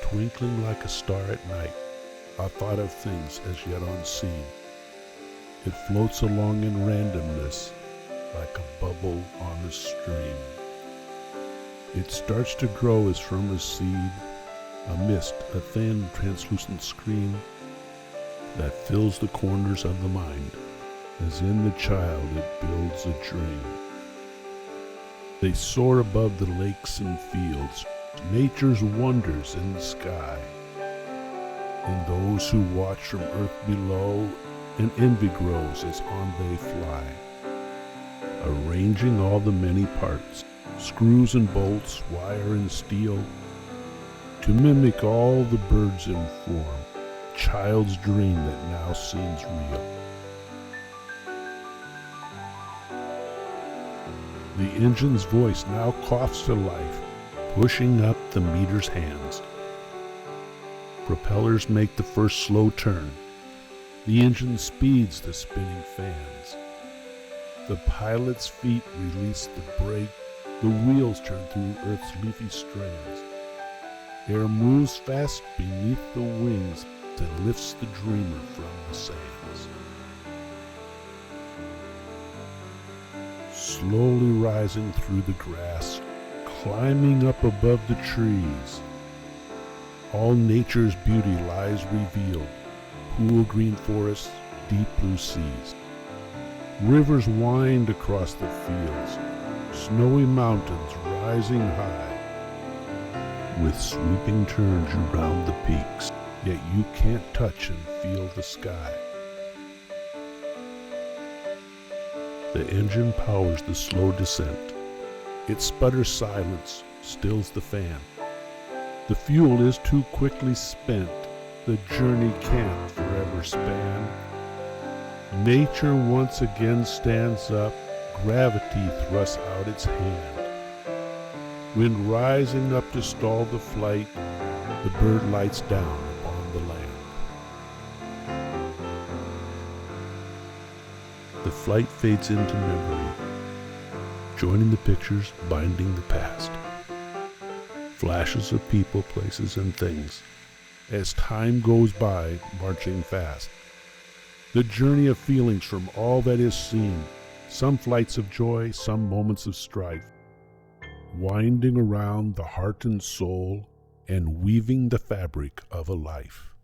twinkling like a star at night, a thought of things as yet unseen. It floats along in randomness like a bubble on a stream. It starts to grow as from a seed, a mist, a thin, translucent screen that fills the corners of the mind, as in the child it builds a dream. They soar above the lakes and fields, nature's wonders in the sky. And those who watch from earth below, and envy grows as on they fly, arranging all the many parts, screws and bolts, wire and steel, to mimic all the birds in form, child's dream that now seems real. The engine's voice now coughs to life, pushing up the meter's hands. Propellers make the first slow turn. The engine speeds the spinning fans. The pilot's feet release the brake. The wheels turn through Earth's leafy strands. Air moves fast beneath the wings and lifts the dreamer from the sands. Slowly rising through the grass, climbing up above the trees, all nature's beauty lies revealed, cool green forests, deep blue seas. Rivers wind across the fields, snowy mountains rising high, with sweeping turns around the peaks, yet you can't touch and feel the sky. The engine powers the slow descent. Its sputter silence stills the fan. The fuel is too quickly spent. The journey can't forever span. Nature once again stands up. Gravity thrusts out its hand. Wind rising up to stall the flight, the bird lights down upon the land. The flight fades into memory, joining the pictures, binding the past. Flashes of people, places, and things, as time goes by, marching fast. The journey of feelings from all that is seen, some flights of joy, some moments of strife, winding around the heart and soul and weaving the fabric of a life.